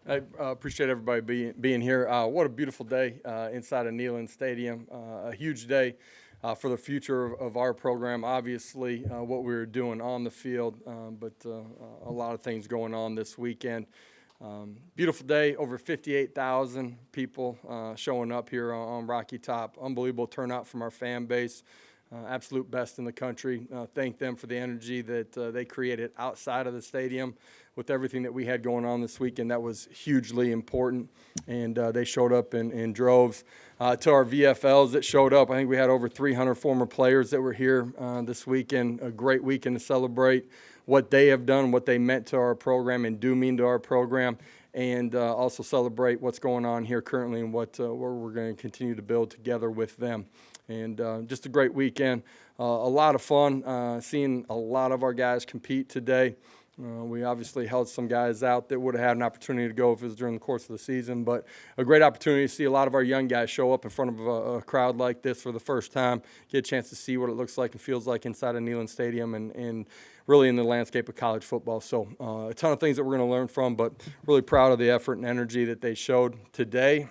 I appreciate everybody being here. What a beautiful day inside of Neyland Stadium. A huge day for the future of our program. Obviously, what we were doing on the field, but a lot of things going on this weekend. Beautiful day, over 58,000 people showing up here on Rocky Top. Unbelievable turnout from our fan base. Absolute best in the country. Thank them for the energy that they created outside of the stadium with everything that we had going on this weekend. That was hugely important, and they showed up in droves. To our VFLs that showed up, I think we had over 300 former players that were here this weekend. A great weekend to celebrate what they have done, what they meant to our program and do mean to our program, and also celebrate what's going on here currently and what we're going to continue to build together with them. And just a great weekend. A lot of fun seeing a lot of our guys compete today. We obviously held some guys out that would have had an opportunity to go if it was during the course of the season, but a great opportunity to see a lot of our young guys show up in front of a crowd like this for the first time, get a chance to see what it looks like and feels like inside of Neyland Stadium and really in the landscape of college football. So a ton of things that we're going to learn from, but really proud of the effort and energy that they showed today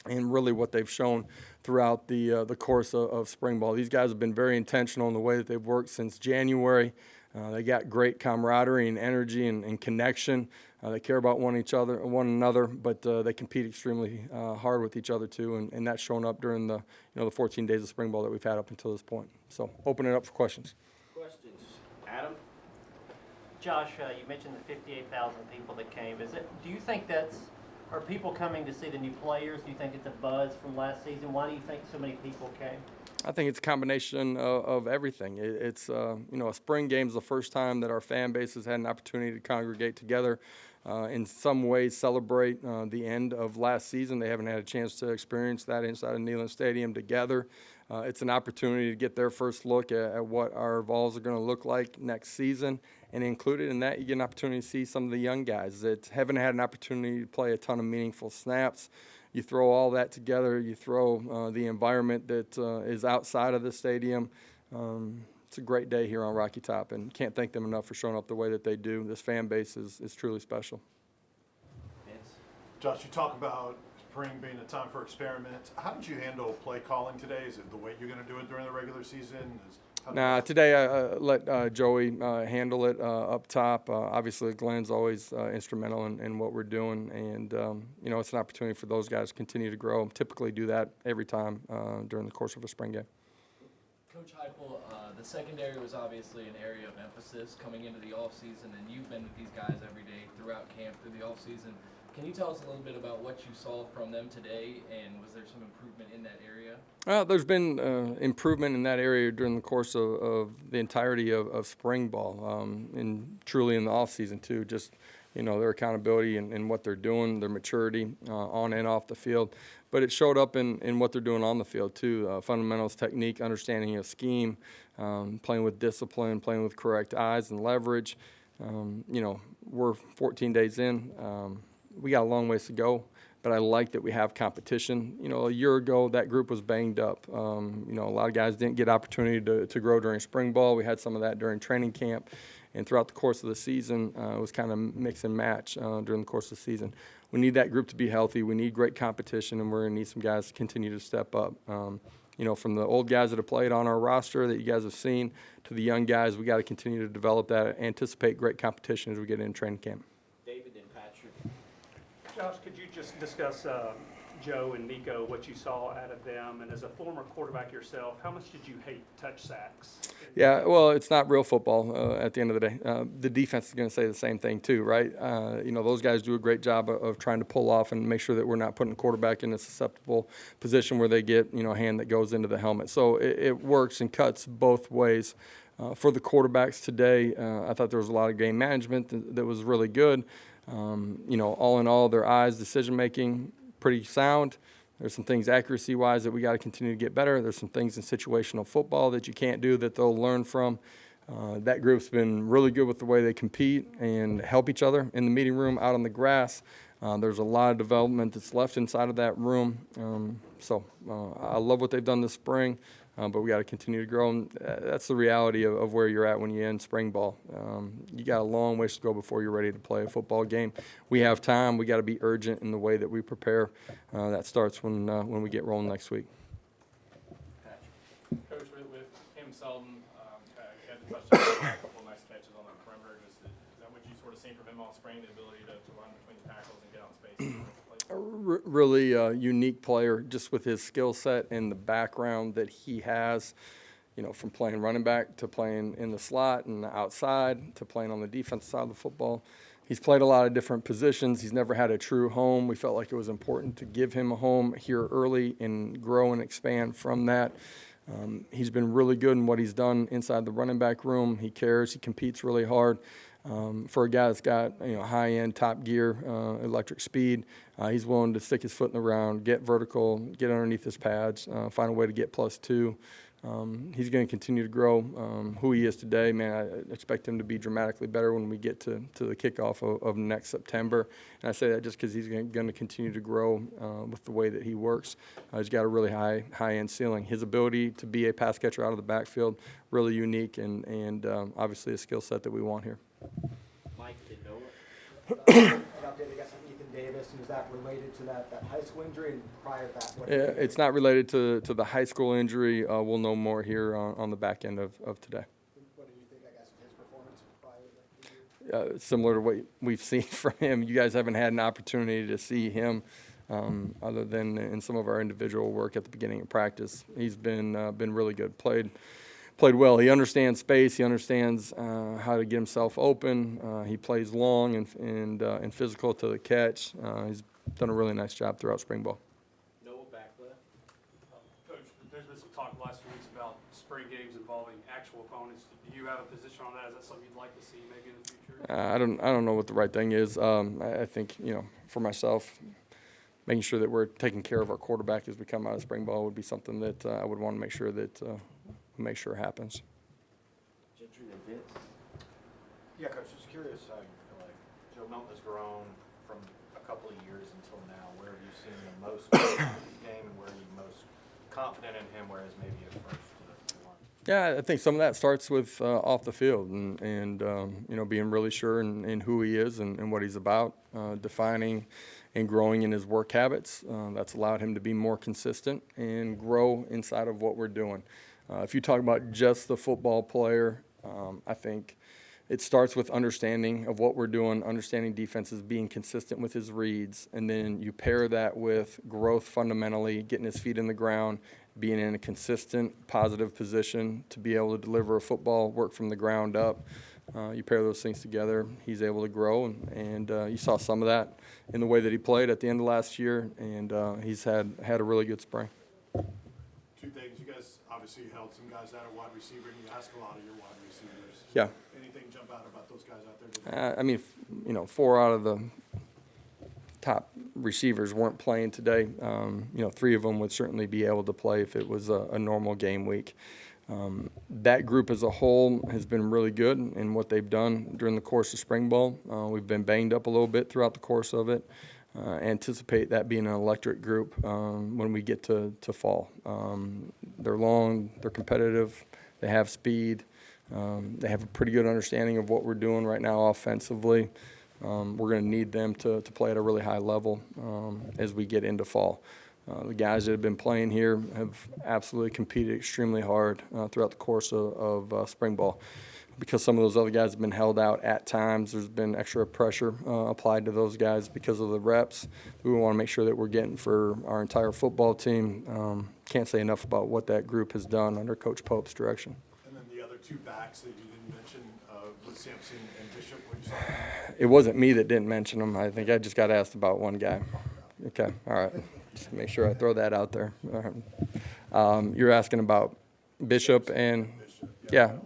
and really what they've shown throughout the course of spring ball. These guys have been very intentional in the way that they've worked since January. They got great camaraderie and energy and connection. They care about one another, but they compete extremely hard with each other too, and that's shown up during the the 14 days of spring ball that we've had up until this point. So open it up for questions. Questions, Adam? Josh, you mentioned the 58,000 people that came. Do you think are people coming to see the new players? Do you think it's a buzz from last season? Why do you think so many people came? I think it's a combination of everything. It's a spring game is the first time that our fan base has had an opportunity to congregate together, in some ways celebrate the end of last season. They haven't had a chance to experience that inside of Neyland Stadium together. It's an opportunity to get their first look at what our Vols are going to look like next season. And included in that, you get an opportunity to see some of the young guys that haven't had an opportunity to play a ton of meaningful snaps. You throw all that together, you throw the environment that is outside of the stadium. It's a great day here on Rocky Top, and can't thank them enough for showing up the way that they do. This fan base is truly special. Vince? Josh, you talk about spring being a time for experiment. How did you handle play calling today? Is it the way you're going to do it during the regular season? Today I let Joey handle it up top. Obviously, Glenn's always instrumental in what we're doing, and it's an opportunity for those guys to continue to grow. Typically do that every time during the course of a spring game. Coach Heupel, the secondary was obviously an area of emphasis coming into the offseason, and you've been with these guys every day throughout camp, through the offseason. Can you tell us a little bit about what you saw from them today, and was there some improvement in that area? There's been improvement in that area during the course of the entirety of spring ball, and truly in the offseason too. Just their accountability and what they're doing, their maturity on and off the field. But it showed up in what they're doing on the field too. Fundamentals, technique, understanding of scheme, playing with discipline, playing with correct eyes and leverage. We're 14 days in. We got a long ways to go, but I like that we have competition. A year ago, that group was banged up. A lot of guys didn't get opportunity to grow during spring ball. We had some of that during training camp. And throughout the course of the season, it was kind of mix and match during the course of the season. We need that group to be healthy. We need great competition, and we're going to need some guys to continue to step up. From the old guys that have played on our roster that you guys have seen to the young guys, we got to continue to develop that, anticipate great competition as we get in training camp. David and Patrick. Josh, could you just discuss Joe and Nico, what you saw out of them? And as a former quarterback yourself, how much did you hate touch sacks? Yeah, well, it's not real football at the end of the day. The defense is going to say the same thing too, right? Those guys do a great job of trying to pull off and make sure that we're not putting the quarterback in a susceptible position where they get, a hand that goes into the helmet. So it works and cuts both ways. For the quarterbacks today, I thought there was a lot of game management that was really good. All in all, their eyes, decision-making, pretty sound. There's some things accuracy-wise that we got to continue to get better. There's some things in situational football that you can't do that they'll learn from. That group's been really good with the way they compete and help each other in the meeting room, out on the grass. There's a lot of development that's left inside of that room. I love what they've done this spring. but we got to continue to grow. And that's the reality of where you're at when you end spring ball. You got a long ways to go before you're ready to play a football game. We have time. We got to be urgent in the way that we prepare. That starts when we get rolling next week. Coach, with Cam Selden, he had to touch a couple nice catches on the perimeter. Is that what you sort of seen from him all spring, the ability to run between the tackles and get on space? Really unique player, just with his skill set and the background that he has, from playing running back to playing in the slot and the outside to playing on the defensive side of the football. He's played a lot of different positions. He's never had a true home. We felt like it was important to give him a home here early and grow and expand from that. He's been really good in what he's done inside the running back room. He cares. He competes really hard. For a guy that's got high-end top gear, electric speed, he's willing to stick his foot in the ground, get vertical, get underneath his pads, find a way to get +2. He's going to continue to grow. Who he is today, man, I expect him to be dramatically better when we get to the kickoff of next September. And I say that just because he's going to continue to grow with the way that he works. He's got a really high-end ceiling. His ability to be a pass catcher out of the backfield, really unique, and obviously a skill set that we want here. Mike didn't know it. An update, I guess, on Ethan Davis, and is that related to that high school injury? And prior to that, what? It's not related to the high school injury. We'll know more here on the back end of today. What do you think, I guess, of his performance prior to the injury? Similar to what we've seen from him. You guys haven't had an opportunity to see him other than in some of our individual work at the beginning of practice. He's been really good. Played well. He understands space. He understands how to get himself open. He plays long and physical to the catch. He's done a really nice job throughout spring ball. Noah back left. Coach, there's been some talk the last few weeks about spring games involving actual opponents. Do you have a position on that? Is that something you'd like to see maybe in the future? I don't know what the right thing is. I think for myself, making sure that we're taking care of our quarterback as we come out of spring ball would be something that I would want to make sure that make sure happens. Gentry and Vince. Yeah, Coach, just curious how you feel like Joe Milton has grown from a couple of years until now. Where have you seen the most in his game, and where are you most confident in him, whereas maybe at first you weren't? Yeah, I think some of that starts with off the field and being really sure in who he is and what he's about, defining and growing in his work habits. That's allowed him to be more consistent and grow inside of what we're doing. If you talk about just the football player, I think it starts with understanding of what we're doing, understanding defenses, being consistent with his reads, and then you pair that with growth fundamentally, getting his feet in the ground, being in a consistent, positive position to be able to deliver a football, work from the ground up. You pair those things together, he's able to grow, and you saw some of that in the way that he played at the end of last year, and he's had a really good spring. Two things. You guys obviously held some guys out at wide receiver, and you ask a lot of your wide receivers. Yeah. Anything jump out about those guys out there? I mean, 4 out of the top receivers weren't playing today. 3 of them would certainly be able to play if it was a normal game week. That group as a whole has been really good in what they've done during the course of spring ball. We've been banged up a little bit throughout the course of it. Anticipate that being an electric group when we get to fall. They're long, they're competitive, they have speed, they have a pretty good understanding of what we're doing right now offensively. We're going to need them to play at a really high level as we get into fall. The guys that have been playing here have absolutely competed extremely hard throughout the course of spring ball. Because some of those other guys have been held out at times, there's been extra pressure applied to those guys because of the reps. We want to make sure that we're getting for our entire football team. Can't say enough about what that group has done under Coach Pope's direction. And then the other 2 backs that you didn't mention, was Sampson and Bishop. What you saw? It wasn't me that didn't mention them. I think I just got asked about one guy. Okay, all right. Just make sure I throw that out there. You're asking about Bishop and yeah.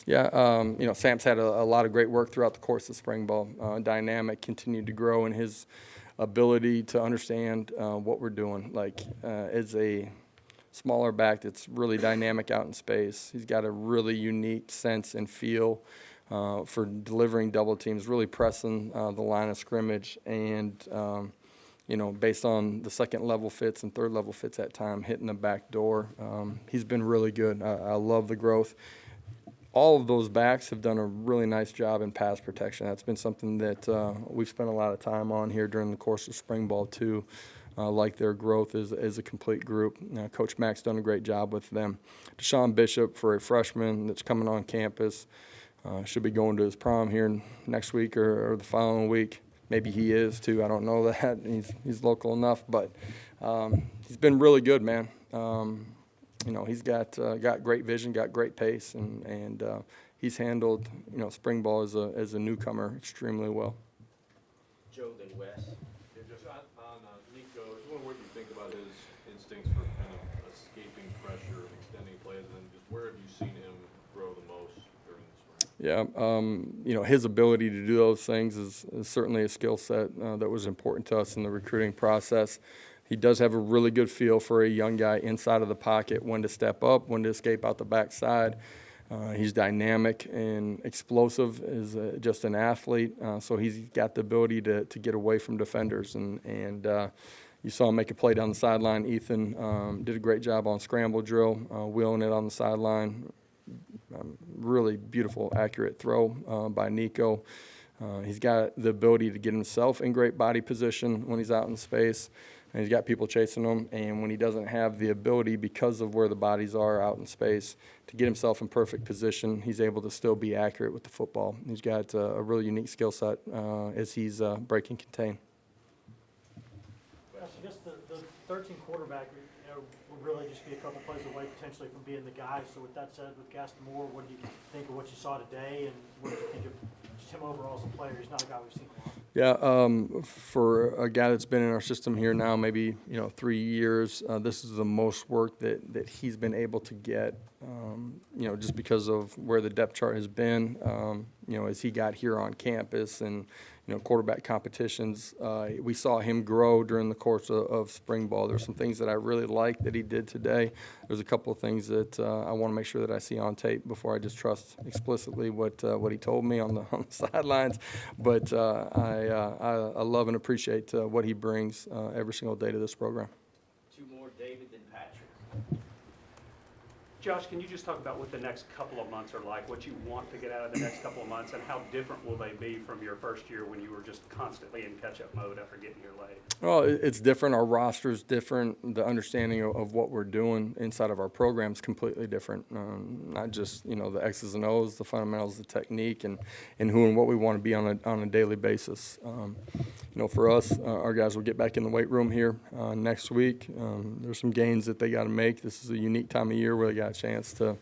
Yeah, Sam's had a lot of great work throughout the course of spring ball. Dynamic, continued to grow in his ability to understand what we're doing. As a smaller back that's really dynamic out in space, he's got a really unique sense and feel for delivering double teams, really pressing the line of scrimmage and based on the second level fits and third level fits at time, hitting the back door. He's been really good. I love the growth. All of those backs have done a really nice job in pass protection. That's been something that we've spent a lot of time on here during the course of spring ball too. Like their growth as a complete group. Coach Mack's done a great job with them. Deshaun Bishop, for a freshman that's coming on campus, should be going to his prom here next week or the following week. Maybe he is too. I don't know that. He's local enough, but he's been really good, man. He's got great vision, got great pace, and he's handled spring ball as a newcomer extremely well. Joe, then Wes. Yeah, just on Nico, I just wonder what you think about his instincts for kind of escaping pressure and extending plays, and then just where have you seen him grow the most during the spring? Yeah, his ability to do those things is certainly a skill set that was important to us in the recruiting process. He does have a really good feel for a young guy inside of the pocket, when to step up, when to escape out the backside. He's dynamic and explosive as just an athlete, so he's got the ability to get away from defenders. And you saw him make a play down the sideline. Ethan did a great job on scramble drill, wheeling it on the sideline. Really beautiful, accurate throw by Nico. He's got the ability to get himself in great body position when he's out in space. And he's got people chasing him, and when he doesn't have the ability, because of where the bodies are out in space, to get himself in perfect position, he's able to still be accurate with the football. He's got a really unique skill set as he's break and contain. I guess the 13 quarterback, would really just be a couple plays away potentially from being the guy. So with that said, with Gaston Moore, what do you think of what you saw today, and what do you think of just him overall as a player? He's not a guy we've seen a lot. Yeah, for a guy that's been in our system here now maybe 3 years, this is the most work that he's been able to get, just because of where the depth chart has been, as he got here on campus and quarterback competitions. We saw him grow during the course of spring ball. There's some things that I really liked that he did today. There's a couple of things that I want to make sure that I see on tape before I just trust explicitly what he told me on the sidelines. But I love and appreciate what he brings every single day to this program. Two more, David, then Patrick. Josh, can you just talk about what the next couple of months are like, what you want to get out of the next couple of months, and how different will they be from your first year when you were just constantly in catch-up mode after getting here late? Well, it's different. Our roster's different. The understanding of what we're doing inside of our program is completely different. Not just, the X's and O's, the fundamentals, the technique, and who and what we want to be on a daily basis. For us, our guys will get back in the weight room here next week. There's some gains that they got to make. This is a unique time of year where they got a chance to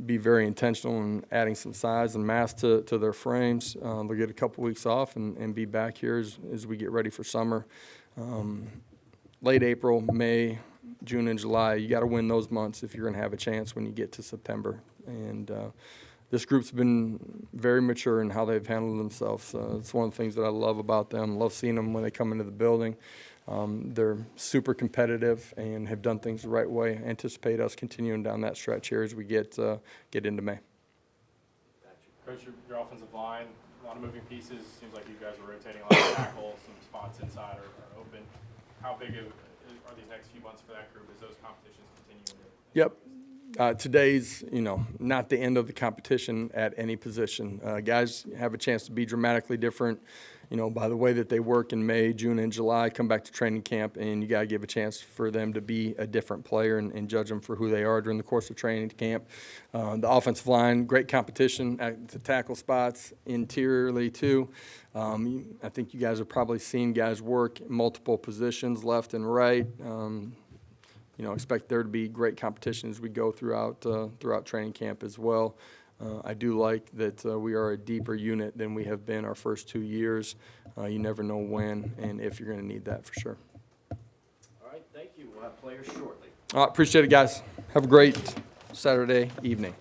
be very intentional in adding some size and mass to their frames. They'll get a couple weeks off and be back here as we get ready for summer. Late April, May, June, and July, you got to win those months if you're going to have a chance when you get to September. And this group's been very mature in how they've handled themselves. It's one of the things that I love about them. Love seeing them when they come into the building. They're super competitive and have done things the right way. Anticipate us continuing down that stretch here as we get into May. Coach, your offensive line, a lot of moving pieces. Seems like you guys are rotating a lot of tackles. Some spots inside are open. How big are these next few months for that group as those competitions continue? Yep. Today's, not the end of the competition at any position. Guys have a chance to be dramatically different, by the way that they work in May, June, and July, come back to training camp, and you got to give a chance for them to be a different player and judge them for who they are during the course of training camp. The offensive line, great competition at the tackle spots, interiorly too. I think you guys have probably seen guys work multiple positions, left and right. Expect there to be great competition as we go throughout training camp as well. I do like that we are a deeper unit than we have been our first 2 years. You never know when and if you're going to need that for sure. All right, thank you. We'll have players shortly. Appreciate it, guys. Have a great Saturday evening.